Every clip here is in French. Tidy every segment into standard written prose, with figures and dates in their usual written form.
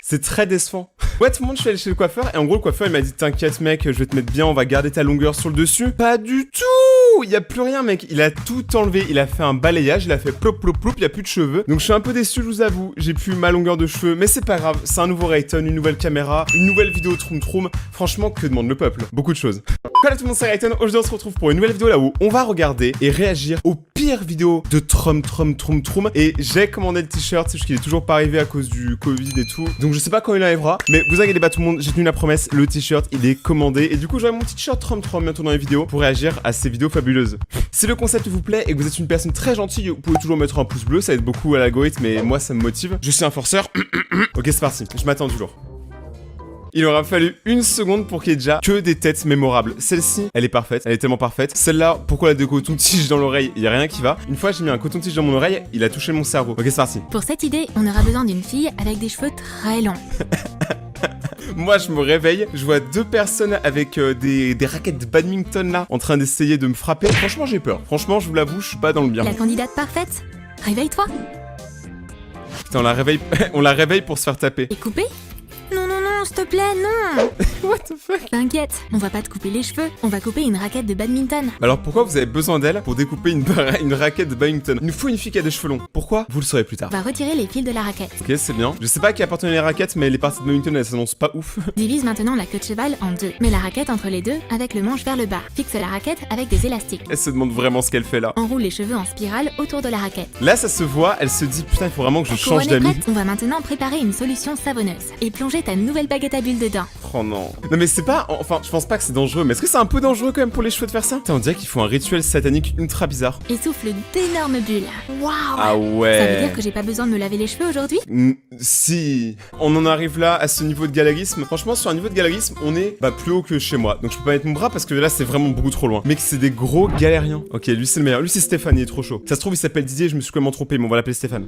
C'est très décevant. Ouais, tout le monde, je suis allé chez le coiffeur et en gros le coiffeur il m'a dit t'inquiète mec, je vais te mettre bien, on va garder ta longueur sur le dessus. Pas du tout. Il y a plus rien mec, il a tout enlevé, il a fait un balayage, il a fait plop plop plop, il y a plus de cheveux. Donc je suis un peu déçu, je vous avoue, j'ai plus ma longueur de cheveux, mais c'est pas grave, c'est un nouveau Rayton, une nouvelle caméra, une nouvelle vidéo Troom Troom. Franchement, que demande le peuple? Beaucoup de choses. Salut tout le monde, c'est Rayton. Aujourd'hui on se retrouve pour une nouvelle vidéo là où on va regarder et réagir aux pires vidéos de Troom Troom. Et j'ai commandé le t-shirt, c'est juste qu'il est toujours pas arrivé à cause du Covid et tout. Donc je sais pas quand il arrivera, mais vous inquiétez pas tout le monde, j'ai tenu la promesse, le t-shirt il est commandé. Et du coup j'aurai mon t-shirt Troom bientôt dans les vidéos pour réagir à ces vidéos fabuleuses. Si le concept vous plaît et que vous êtes une personne très gentille, vous pouvez toujours mettre un pouce bleu, ça aide beaucoup à l'algorithme mais moi ça me motive. Je suis un forceur. Ok c'est parti, je m'attends toujours. Il aura fallu une seconde pour qu'il y ait déjà que des têtes mémorables. Celle-ci, elle est parfaite, elle est tellement parfaite. Celle-là, pourquoi la de coton-tige dans l'oreille? Il y a rien qui va. Une fois j'ai mis un coton-tige dans mon oreille, il a touché mon cerveau. Ok, c'est parti. Pour cette idée, on aura besoin d'une fille avec des cheveux très longs. Moi, je me réveille, je vois deux personnes avec des raquettes de badminton là, en train d'essayer de me frapper. Franchement, j'ai peur. Franchement, je vous l'avoue, je suis pas dans le bien. La candidate parfaite? Réveille-toi. Putain, on la réveille pour se faire taper. Et couper? Non, s'il te plaît, non. What the fuck? T'inquiète, on va pas te couper les cheveux, on va couper une raquette de badminton. Alors pourquoi vous avez besoin d'elle pour découper une raquette de badminton? Il nous faut une fille qui a des cheveux longs. Pourquoi? Vous le saurez plus tard. On va retirer les fils de la raquette. Ok, c'est bien. Je sais pas qui appartenait les raquettes, mais les parties de badminton elles s'annoncent pas ouf. Divise maintenant la queue de cheval en deux. Mets la raquette entre les deux avec le manche vers le bas. Fixe la raquette avec des élastiques. Elle se demande vraiment ce qu'elle fait là. Enroule les cheveux en spirale autour de la raquette. Là ça se voit, elle se dit putain il faut vraiment que je La change couronne est d'amis. prête. On va maintenant préparer une solution savonneuse et plonger ta nouvelle baguette à bulles dedans. Oh non. Non mais c'est pas... Enfin, je pense pas que c'est dangereux, mais est-ce que c'est un peu dangereux quand même pour les cheveux de faire ça? Putain, on dirait qu'il faut un rituel satanique ultra bizarre. Et souffle d'énormes bulles. Waouh. Ah ouais. Ça veut dire que j'ai pas besoin de me laver les cheveux aujourd'hui? Si. On en arrive là à ce niveau de galerisme. Franchement, sur un niveau de galerisme, on est plus haut que chez moi. Donc je peux pas mettre mon bras parce que là, c'est vraiment beaucoup trop loin. Mec, c'est des gros galériens. Ok, lui c'est le meilleur. Lui c'est Stéphane, il est trop chaud. Ça se trouve, il s'appelle Didier, je me suis complètement trompé, mais on va l'appeler Stéphane.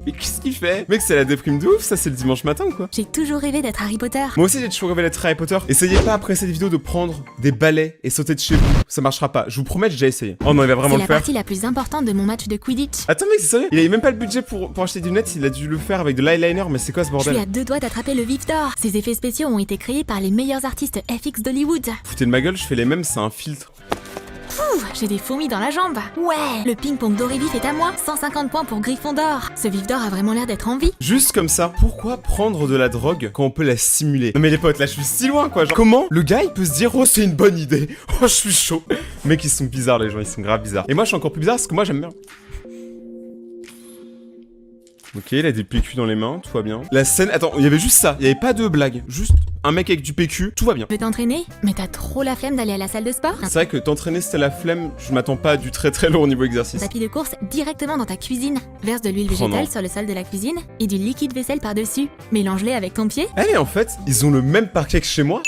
Mais qu'est-ce qu'il fait? Mec, c'est la déprime de ouf, ça c'est le dimanche matin ou quoi? J'ai toujours rêvé d'être Harry Potter. Moi aussi j'ai toujours rêvé d'être Harry Potter. Essayez pas après cette vidéo de prendre des balais et sauter de chez vous. Ça marchera pas. Je vous promets, j'ai déjà essayé. Oh non, il va vraiment C'est le la faire. partie la plus importante de mon match de Quidditch. Attends mec, c'est sérieux? Il avait même pas le budget pour acheter des lunettes, il a dû le faire avec de l'eyeliner, mais c'est quoi ce Je suis bordel? à deux doigts d'attraper le vif d'or. Ces effets spéciaux ont été créés par les meilleurs artistes FX d'Hollywood. Foutez de ma gueule, je fais les mêmes, c'est un filtre. Ouh, j'ai des fourmis dans la jambe. Ouais. Le ping-pong doré vif est à moi. 150 points pour Gryffondor. Ce vif d'or a vraiment l'air d'être en vie. Juste comme ça, pourquoi prendre de la drogue quand on peut la simuler? Non mais les potes, là je suis si loin quoi, genre comment le gars il peut se dire oh c'est une bonne idée, oh je suis chaud. Mec ils sont bizarres les gens, ils sont grave bizarres. Et moi je suis encore plus bizarre parce que moi j'aime bien. Ok, il a des PQ dans les mains, tout va bien. La scène, attends, il y avait juste ça, il y avait pas de blague, juste un mec avec du PQ, tout va bien. Tu veux t'entraîner? Mais t'as trop la flemme d'aller à la salle de sport? C'est vrai que t'entraîner c'était la flemme, je m'attends pas à du très très lourd au niveau exercice. Tapis de course directement dans ta cuisine. Verse de l'huile Oh non. végétale sur le sol de la cuisine et du liquide vaisselle par-dessus. Mélange-les avec ton pied. Eh mais en fait, ils ont le même parquet que chez moi.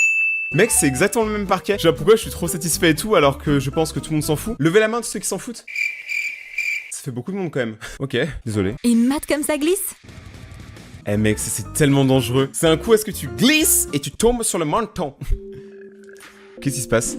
Mec, c'est exactement le même parquet. Je sais pas pourquoi je suis trop satisfait et tout alors que je pense que tout le monde s'en fout. Levez la main de ceux qui s'en foutent. Ça fait beaucoup de monde quand même. Ok, désolé. Et mat comme ça glisse. Eh mec, ça c'est tellement dangereux. C'est un coup à ce que tu glisses et tu tombes sur le menton. Qu'est-ce qui se passe?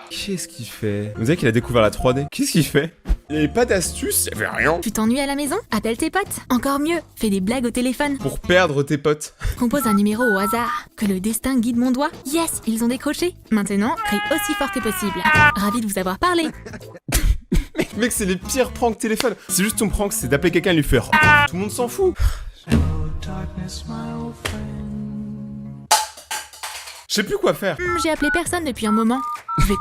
Qu'est-ce qu'il fait? On dirait qu'il a découvert la 3D. Qu'est-ce qu'il fait? Il n'y avait pas d'astuce, il y avait rien. Tu t'ennuies à la maison? Appelle tes potes. Encore mieux, fais des blagues au téléphone. Pour perdre tes potes. Compose un numéro au hasard. Que le destin guide mon doigt. Yes, ils ont décroché. Maintenant, crie aussi fort que possible. Ravi de vous avoir parlé. Mec, c'est les pires pranks téléphone. C'est juste ton prank, c'est d'appeler quelqu'un et lui faire tout le monde s'en fout. Je sais plus quoi faire. J'ai appelé personne depuis un moment. Je vais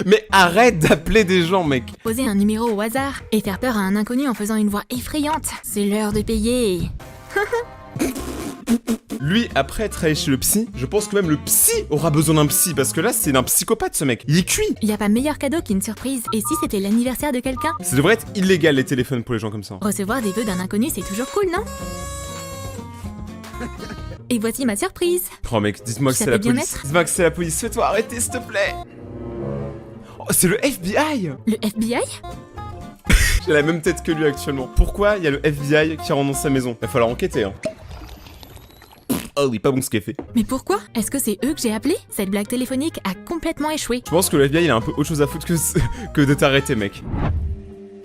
Mais arrête d'appeler des gens, mec. composer un numéro au hasard et faire peur à un inconnu en faisant une voix effrayante. C'est l'heure de payer. Lui, après être allé chez le psy, je pense que même le psy aura besoin d'un psy, parce que là, c'est un psychopathe, ce mec. Il est cuit. Y a pas meilleur cadeau qu'une surprise. Et si c'était l'anniversaire de quelqu'un? Ça devrait être illégal, les téléphones, pour les gens comme ça. Recevoir des vœux d'un inconnu, c'est toujours cool, non? Et voici ma surprise. Oh mec, dites-moi que Ça c'est la peut bien police. être. Dites-moi que c'est la police. Fais-toi arrêter, s'il te plaît. Oh, c'est le FBI. Le FBI? J'ai la même tête que lui actuellement. Pourquoi il y a le FBI qui rentre dans sa maison? Il va falloir enquêter, hein. Oh oui, pas bon ce qu'il a fait. Mais pourquoi? Est-ce que c'est eux que j'ai appelé? Cette blague téléphonique a complètement échoué. Je pense que le FBI il a un peu autre chose à foutre que de t'arrêter, mec.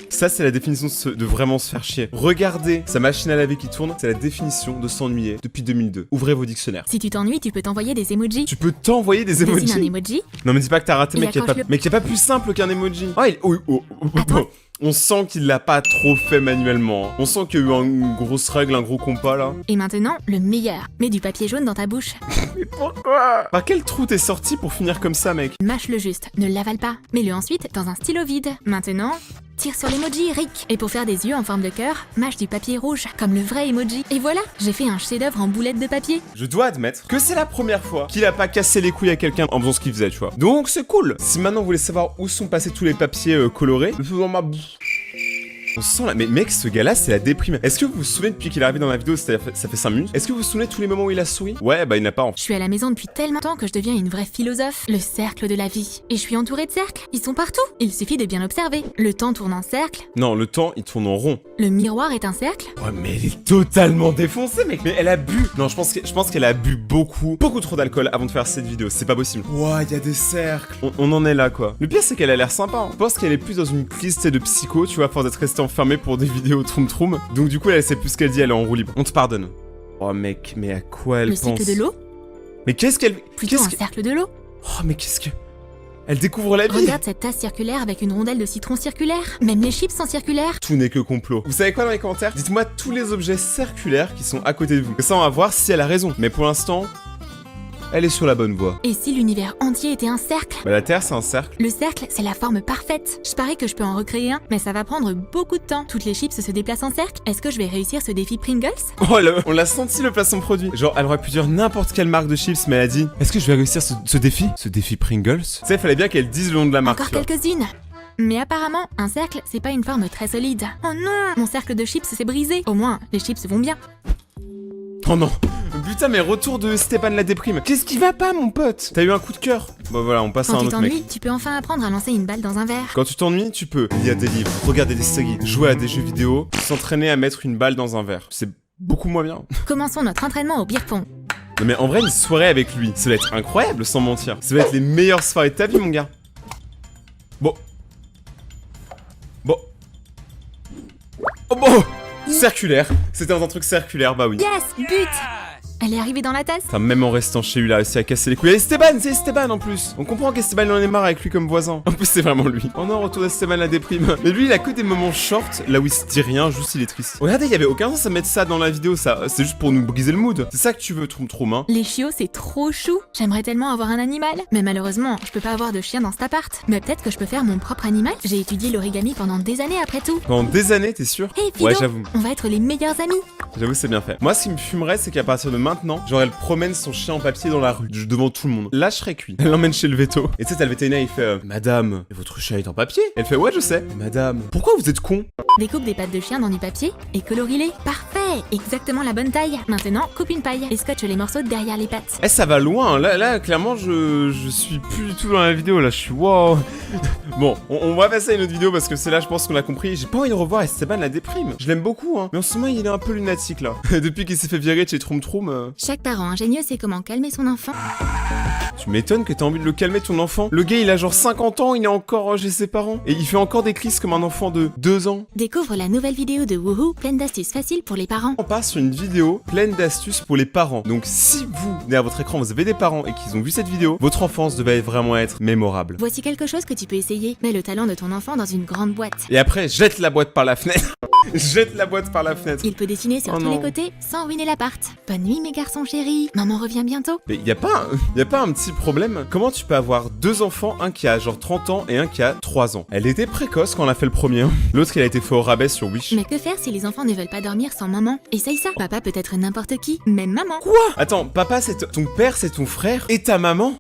Ça, c'est la définition de vraiment se faire chier. Regarder sa machine à laver qui tourne, c'est la définition de s'ennuyer depuis 2002. Ouvrez vos dictionnaires. Si tu t'ennuies, tu peux t'envoyer des emojis. Tu peux t'envoyer des emojis. Dessine un emoji. Non mais dis pas que t'as raté, Et mec, y a pas plus simple qu'un emoji. Attends. On sent qu'il l'a pas trop fait manuellement. Hein. On sent qu'il y a eu une grosse règle, un gros compas là. Et maintenant, le meilleur. Mets du papier jaune dans ta bouche. Mais pourquoi? Par quel trou t'es sorti pour finir comme ça, mec? Mâche-le juste, ne l'avale pas. Mets-le ensuite dans un stylo vide. Maintenant, tire sur l'emoji, Rick. Et pour faire des yeux en forme de cœur, mâche du papier rouge, comme le vrai emoji. Et voilà, j'ai fait un chef-d'œuvre en boulettes de papier. Je dois admettre que c'est la première fois qu'il a pas cassé les couilles à quelqu'un en faisant ce qu'il faisait, tu vois. Donc c'est cool. Si maintenant vous voulez savoir où sont passés tous les papiers colorés, on sent là, mais mec, ce gars-là, c'est la déprime. Est-ce que vous vous souvenez depuis qu'il est arrivé dans la vidéo, ça fait 5 minutes? Est-ce que vous vous souvenez de tous les moments où il a souri? Ouais, bah il n'a pas en fait. Je suis à la maison depuis tellement de temps que je deviens une vraie philosophe. Le cercle de la vie. Et je suis entourée de cercles. Ils sont partout. Il suffit de bien observer. Le temps tourne en cercle. Non, le temps, il tourne en rond. Le miroir est un cercle. Ouais, mais elle est totalement défoncée, mec. Mais elle a bu. Non, je pense qu'elle a bu beaucoup trop d'alcool avant de faire cette vidéo. C'est pas possible. Ouah, il y a des cercles. On en est là, quoi. Le pire, c'est qu'elle a l'air sympa. Hein. Je pense qu'elle est plus dans une crise de psycho, tu vois, à force d'être restée enfermée pour des vidéos troum. Donc du coup, elle sait plus ce qu'elle dit, elle est en roue libre. On te pardonne. Oh, mec, mais à quoi elle pense? Le cycle de l'eau. Mais qu'est-ce qu'elle... Plutôt un cercle de l'eau. Oh, mais qu'est-ce que... Elle découvre la vie. Regarde cette tasse circulaire avec une rondelle de citron circulaire. Même les chips sont circulaires. Tout n'est que complot. Vous savez quoi dans les commentaires? Dites-moi tous les objets circulaires qui sont à côté de vous. Et ça, on va voir si elle a raison. Mais pour l'instant, elle est sur la bonne voie. Et si l'univers entier était un cercle? Bah la Terre, c'est un cercle. Le cercle, c'est la forme parfaite. Je parie que je peux en recréer un, mais ça va prendre beaucoup de temps. Toutes les chips se déplacent en cercle. Est-ce que je vais réussir ce défi Pringles? Oh, on l'a senti le placement produit. Genre, elle aurait pu dire n'importe quelle marque de chips, mais elle a dit est-ce que je vais réussir ce défi? Ce défi Pringles? Tu sais, il fallait bien qu'elle dise le nom de la marque. Encore quelques-unes. Mais apparemment, un cercle, c'est pas une forme très solide. Oh non, mon cercle de chips s'est brisé. Au moins, les chips vont bien. Oh non. Putain, mais retour de Stéphane la déprime. Qu'est-ce qui va pas, mon pote? T'as eu un coup de cœur? Bah voilà, on passe à un autre mec. Quand tu t'ennuies, tu peux enfin apprendre à lancer une balle dans un verre. Quand tu t'ennuies, tu peux lire des livres, regarder des séries, jouer à des jeux vidéo, s'entraîner à mettre une balle dans un verre. C'est beaucoup moins bien. Commençons notre entraînement au beer pong. Non mais en vrai, une soirée avec lui, ça va être incroyable, sans mentir. Ça va être les meilleures soirées de ta vie, mon gars. Bon. Oh bon. Circulaire. C'était un truc circulaire, bah oui. Yes, but. Elle est arrivée dans la tasse. Enfin, même en restant chez lui, il a réussi à casser les couilles. Et Esteban, c'est Esteban en plus. On comprend qu'Esteban en est marre avec lui comme voisin. En plus, c'est vraiment lui. Oh non, retour d'Esteban la déprime. Mais lui, il a que des moments short, là où il se dit rien, juste il est triste. Regardez, il y avait aucun sens à mettre ça dans la vidéo, ça. C'est juste pour nous briser le mood. C'est ça que tu veux, Troum, hein. Les chiots, c'est trop chou. J'aimerais tellement avoir un animal. Mais malheureusement, je peux pas avoir de chien dans cet appart. Mais peut-être que je peux faire mon propre animal. J'ai étudié l'origami pendant des années après tout. Pendant des années, t'es sûr? Hey, Fido, ouais, j'avoue. On va être les meilleurs amis. J'avoue, c'est bien fait. Moi, ce qui me fumerait, c'est qu'à partir de maintenant, genre, elle promène son chien en papier dans la rue, devant tout le monde. Là, je serais cuit. Elle l'emmène chez le veto. Et tu sais, t'as le vétérinaire, il fait Madame, votre chien est en papier? Elle fait ouais, je sais. Madame, pourquoi vous êtes con? Découpe des pattes de chien dans du papier et colorie-les. Parfait, exactement la bonne taille. Maintenant, coupe une paille et scotche les morceaux derrière les pattes. Eh, ça va loin. Là, clairement, je suis plus du tout dans la vidéo. Là, je suis wow. Bon, on va passer à une autre vidéo parce que c'est là, je pense qu'on a compris. J'ai pas envie de revoir Esteban la déprime. Je l'aime beaucoup, hein. Mais en ce moment, il est un peu lunatique là. Depuis qu'il s'est fait virer de chez Troum. Chaque parent ingénieux sait comment calmer son enfant. Tu m'étonnes que t'as envie de le calmer, ton enfant. Le gars, il a genre 50 ans, il est encore chez ses parents. Et il fait encore des crises comme un enfant de 2 ans. Découvre la nouvelle vidéo de Woohoo, pleine d'astuces faciles pour les parents. On part sur une vidéo pleine d'astuces pour les parents. Donc si vous, derrière votre écran, vous avez des parents et qu'ils ont vu cette vidéo, votre enfance devait vraiment être mémorable. Voici quelque chose que tu peux essayer. Mets le talent de ton enfant dans une grande boîte. Et après, jette la boîte par la fenêtre. Jette la boîte par la fenêtre. Il peut dessiner sur tous les côtés sans ruiner l'appart. Bonne nuit mes garçons chéris. Maman revient bientôt. Mais y a pas un petit problème? Comment tu peux avoir 2 enfants, un qui a genre 30 ans et un qui a 3 ans? Elle était précoce quand on a fait le premier. L'autre, il a été fait au rabais sur Wish. Mais que faire si les enfants ne veulent pas dormir sans maman? Essaye ça. Papa peut être n'importe qui, même maman. Quoi? Attends, papa c'est ton père, c'est ton frère et ta maman?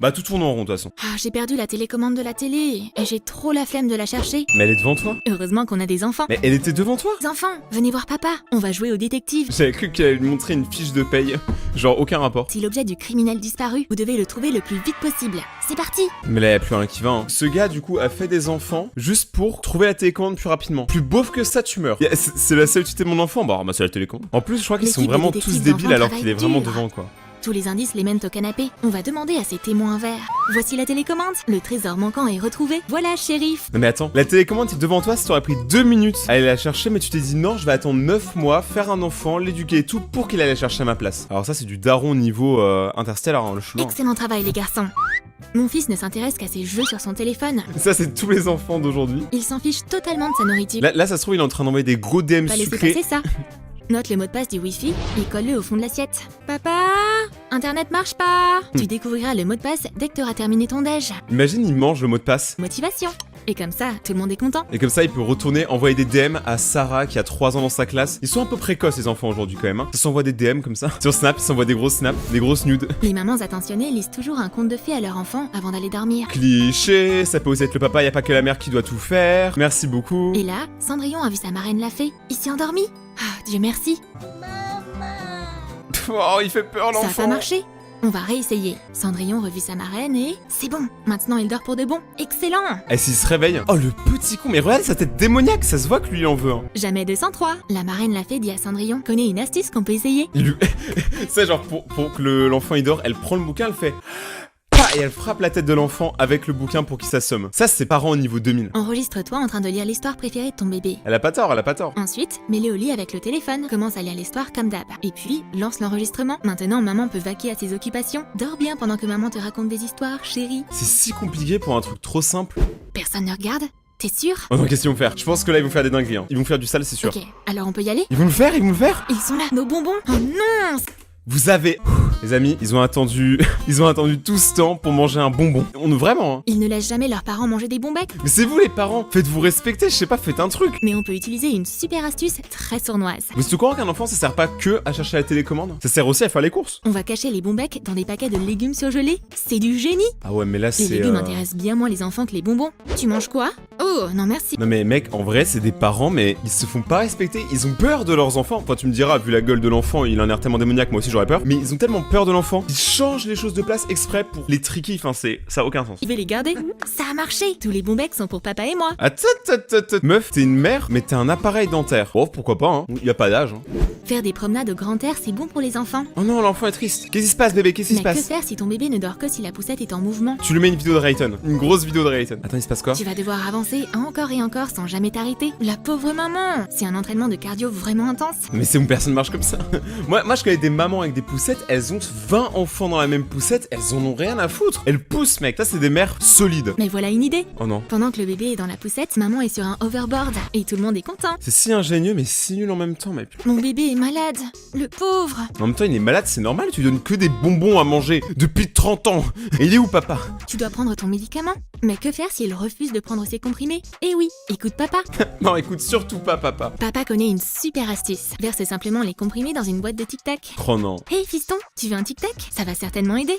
Bah tout tourne en rond de toute façon. Ah, j'ai perdu la télécommande de la télé et j'ai trop la flemme de la chercher. Mais elle est devant toi. Heureusement qu'on a des enfants. Mais elle était devant toi. Les enfants, venez voir papa, on va jouer au détective. J'avais cru qu'elle allait lui montrer une fiche de paye. Genre aucun rapport. Si l'objet du criminel disparu, vous devez le trouver le plus vite possible. C'est parti. Mais là y'a plus rien qui va hein. Ce gars du coup a fait des enfants juste pour trouver la télécommande plus rapidement. Plus beauf que ça tu meurs. C'est la seule utilité de mon enfant. Bah c'est la télécommande. En plus je crois qu'ils sont vraiment tous débiles alors qu'il est vraiment devant quoi. Tous les indices les mènent au canapé. On va demander à ses témoins verts. Voici la télécommande. Le trésor manquant est retrouvé. Voilà, shérif. Non mais attends, la télécommande est devant toi, ça t'aurait pris 2 minutes à aller la chercher, mais tu t'es dit non, je vais attendre 9 mois, faire un enfant, l'éduquer et tout pour qu'il aille la chercher à ma place. Alors ça c'est du daron niveau interstellar, hein, le chemin. Excellent travail, les garçons. Mon fils ne s'intéresse qu'à ses jeux sur son téléphone. Ça c'est tous les enfants d'aujourd'hui. Il s'en fiche totalement de sa nourriture. Là ça se trouve il est en train d'envoyer des gros DM Pas laisser sucrés. passer ça. Note le mot de passe du Wi-Fi et colle-le au fond de l'assiette. Papa, Internet marche pas. Tu découvriras le mot de passe dès que tu auras terminé ton déj. Imagine il mange le mot de passe. Motivation. Et comme ça, tout le monde est content. Et comme ça, il peut retourner envoyer des DM à Sarah qui a 3 ans dans sa classe. Ils sont un peu précoces les enfants aujourd'hui quand même. Hein. Ça s'envoie des DM comme ça. Sur Snap, ils s'envoient des grosses snaps, des grosses nudes. Les mamans attentionnées lisent toujours un conte de fées à leur enfant avant d'aller dormir. Cliché, ça peut aussi être le papa, y a pas que la mère qui doit tout faire. Merci beaucoup. Et là, Cendrillon a vu sa marraine la fée. Il s'est endormi. Ah, Dieu merci. Oh, il fait peur l'enfant. Ça a pas marché. On va réessayer. Cendrillon revit sa marraine et... C'est bon. Maintenant, il dort pour de bon. Excellent. Et s'il se réveille... Oh, le petit con. Mais regarde sa tête démoniaque, ça se voit que lui il en veut. Hein. Jamais 203. La marraine la fée dit à Cendrillon. Connais une astuce qu'on peut essayer. Il lui... C'est genre pour que l'enfant il dort, elle prend le bouquin, elle fait... Et elle frappe la tête de l'enfant avec le bouquin pour qu'il s'assomme. Ça, c'est parents au niveau 2000. Enregistre-toi en train de lire l'histoire préférée de ton bébé. Elle a pas tort, elle a pas tort. Ensuite, mets-le au lit avec le téléphone, commence à lire l'histoire comme d'hab. Et puis, lance l'enregistrement. Maintenant, maman peut vaquer à ses occupations. Dors bien pendant que maman te raconte des histoires, chérie. C'est si compliqué pour un truc trop simple. Personne ne regarde? T'es sûr? Oh non, qu'est-ce qu'ils vont faire? Je pense que là, ils vont faire des dingueries. Hein. Ils vont faire du sale, c'est sûr. Ok, alors on peut y aller? Ils vont le faire, ils vont le faire? Ils sont là, nos bonbons! Oh non! Vous avez... Les amis, ils ont attendu tout ce temps pour manger un bonbon. Vraiment, hein. Ils ne laissent jamais leurs parents manger des bonbecs. Mais c'est vous les parents. Faites-vous respecter, je sais pas, faites un truc. Mais on peut utiliser une super astuce très sournoise. Vous êtes au courant qu'un enfant, ça sert pas que à chercher la télécommande? Ça sert aussi à faire les courses. On va cacher les bonbecs dans des paquets de légumes surgelés. C'est du génie! Ah ouais, mais là, Les c'est... légumes intéressent bien moins les enfants que les bonbons. Tu manges quoi? Oh, non merci. Non mais mec, en vrai, c'est des parents, mais ils se font pas respecter. Ils ont peur de leurs enfants. Enfin, tu me diras, vu la gueule de l'enfant, il a un air tellement démoniaque, moi aussi j'aurais peur. Mais ils ont tellement peur de l'enfant, ils changent les choses de place exprès pour les triquer. Enfin, ça a aucun sens. Il veut les garder? Ça a marché! Tous les bonbecs sont pour papa et moi. Attends. Meuf, t'es une mère, mais t'as un appareil dentaire. Oh, pourquoi pas, hein. Y a pas d'âge, hein. Faire des promenades au grand air, c'est bon pour les enfants. Oh non, l'enfant est triste. Qu'est-ce qui se passe, bébé? Qu'est-ce qui se Mais que passe? faire si ton bébé ne dort que si la poussette est en mouvement? Tu lui mets une vidéo de Rayton. Une grosse vidéo de Rayton. Attends, il se passe quoi? Tu vas devoir avancer encore et encore sans jamais t'arrêter. La pauvre maman! C'est un entraînement de cardio vraiment intense. Mais c'est où personne marche comme ça. moi, je connais des mamans avec des poussettes, elles ont 20 enfants dans la même poussette, elles en ont rien à foutre. Elles poussent, mec. Ça, c'est des mères solides. Mais voilà une idée. Oh non. Pendant que le bébé est dans la poussette, maman est sur un overboard et tout le monde est content. C'est si ingénieux, mais si nul en même temps, mec. Mon bébé est malade. Le pauvre. En même temps, il est malade, c'est normal, tu lui donnes que des bonbons à manger depuis 30 ans. Et il est où, papa? Tu dois prendre ton médicament. Mais que faire s'il refuse de prendre ses comprimés? Eh oui, écoute papa. Non, écoute surtout pas, papa. Papa connaît une super astuce. Verse simplement les comprimés dans une boîte de tic-tac. Oh non. Hé fiston, tu veux un tic-tac? Ça va certainement aider.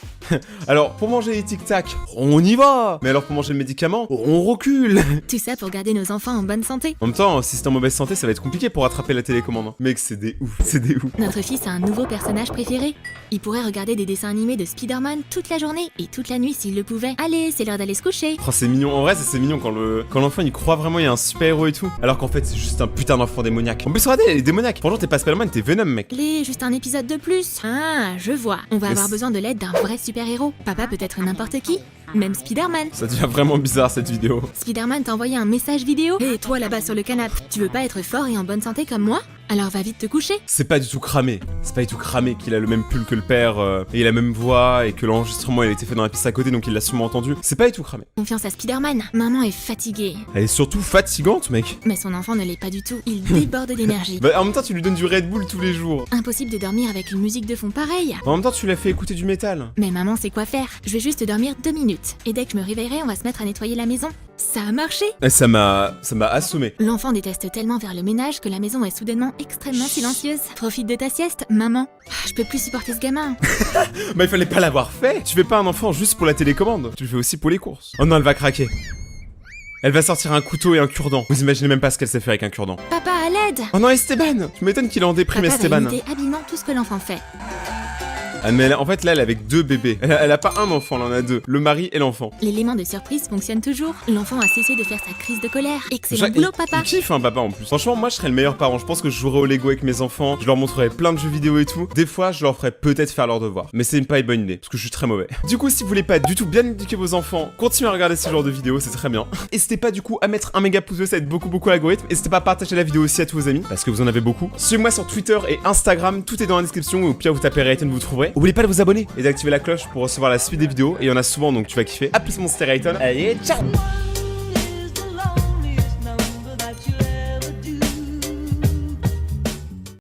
Alors, pour manger les tic-tac, on y va. Mais alors, pour manger le médicament, on recule. Tout ça pour garder nos enfants en bonne santé. En même temps, si c'est en mauvaise santé, ça va être compliqué pour attraper la télécommande. Mec, c'est des ouf, c'est des ouf. Notre fils a un nouveau personnage préféré. Il pourrait regarder des dessins animés de Spider-Man toute la journée et toute la nuit s'il le pouvait. Allez, c'est l'heure d'aller se coucher. Oh, c'est mignon. En vrai, c'est mignon quand l'enfant il croit vraiment il y a un super-héros et tout. Alors qu'en fait, c'est juste un putain d'enfant démoniaque. En plus, regardez, elle est démoniaque. Franchement, t'es pas Spider-Man, t'es Venom, mec. Allez, juste un épisode de plus. Ah, je vois. On va avoir besoin de l'aide d'un vrai super-héros. Papa peut être n'importe qui. Même Spider-Man. Ça devient vraiment bizarre cette vidéo. Spider-Man t'a envoyé un message vidéo. Hé, toi là-bas sur le canapé, tu veux pas être fort et en bonne santé comme moi? Alors va vite te coucher. C'est pas du tout cramé. C'est pas du tout cramé qu'il a le même pull que le père et la même voix et que l'enregistrement il a été fait dans la piste à côté donc il l'a sûrement entendu. C'est pas du tout cramé. Confiance à Spider-Man. Maman est fatiguée. Elle est surtout fatigante, mec. Mais son enfant ne l'est pas du tout. Il déborde d'énergie. Bah en même temps tu lui donnes du Red Bull tous les jours. Impossible de dormir avec une musique de fond pareille. En même temps tu l'as fait écouter du métal. Mais maman sait quoi faire. Je vais juste dormir 2 minutes. Et dès que je me réveillerai, on va se mettre à nettoyer la maison. Ça a marché. Et ça m'a assommé. L'enfant déteste tellement faire le ménage que la maison est soudainement extrêmement silencieuse. Profite de ta sieste, maman. Je peux plus supporter ce gamin. Bah il fallait pas l'avoir fait. Tu fais pas un enfant juste pour la télécommande. Tu le fais aussi pour les courses. Oh non, elle va craquer. Elle va sortir un couteau et un cure-dent. Vous imaginez même pas ce qu'elle sait faire avec un cure-dent. Papa, à l'aide. Oh non, Esteban. Tu m'étonnes qu'il est en déprime, Papa Esteban. va imiter habilement tout ce que l'enfant fait. Ah mais en fait là elle est avec 2 bébés. Elle a pas un enfant, elle en a 2. Le mari et l'enfant. L'élément de surprise fonctionne toujours. L'enfant a cessé de faire sa crise de colère. Excellent Jacques, boulot, il papa. kiffe un papa en plus. Franchement moi je serais le meilleur parent. Je pense que je jouerais au Lego avec mes enfants. Je leur montrerais plein de jeux vidéo et tout. Des fois je leur ferais peut-être faire leurs devoirs. Mais c'est pas une bonne idée parce que je suis très mauvais. Du coup si vous voulez pas du tout bien éduquer vos enfants, continuez à regarder ce genre de vidéos, c'est très bien. N'hésitez pas du coup à mettre un méga pouce bleu, ça aide beaucoup l'algorithme. N'hésitez pas à partager la vidéo aussi à tous vos amis parce que vous en avez beaucoup. Suivez-moi sur Twitter et Instagram, tout est dans la description ou au pire vous tapez Rayton, vous trouverez. N'oubliez pas de vous abonner et d'activer la cloche pour recevoir la suite des vidéos et il y en a souvent donc tu vas kiffer. A plus mon c'était Rayton. Allez, ciao.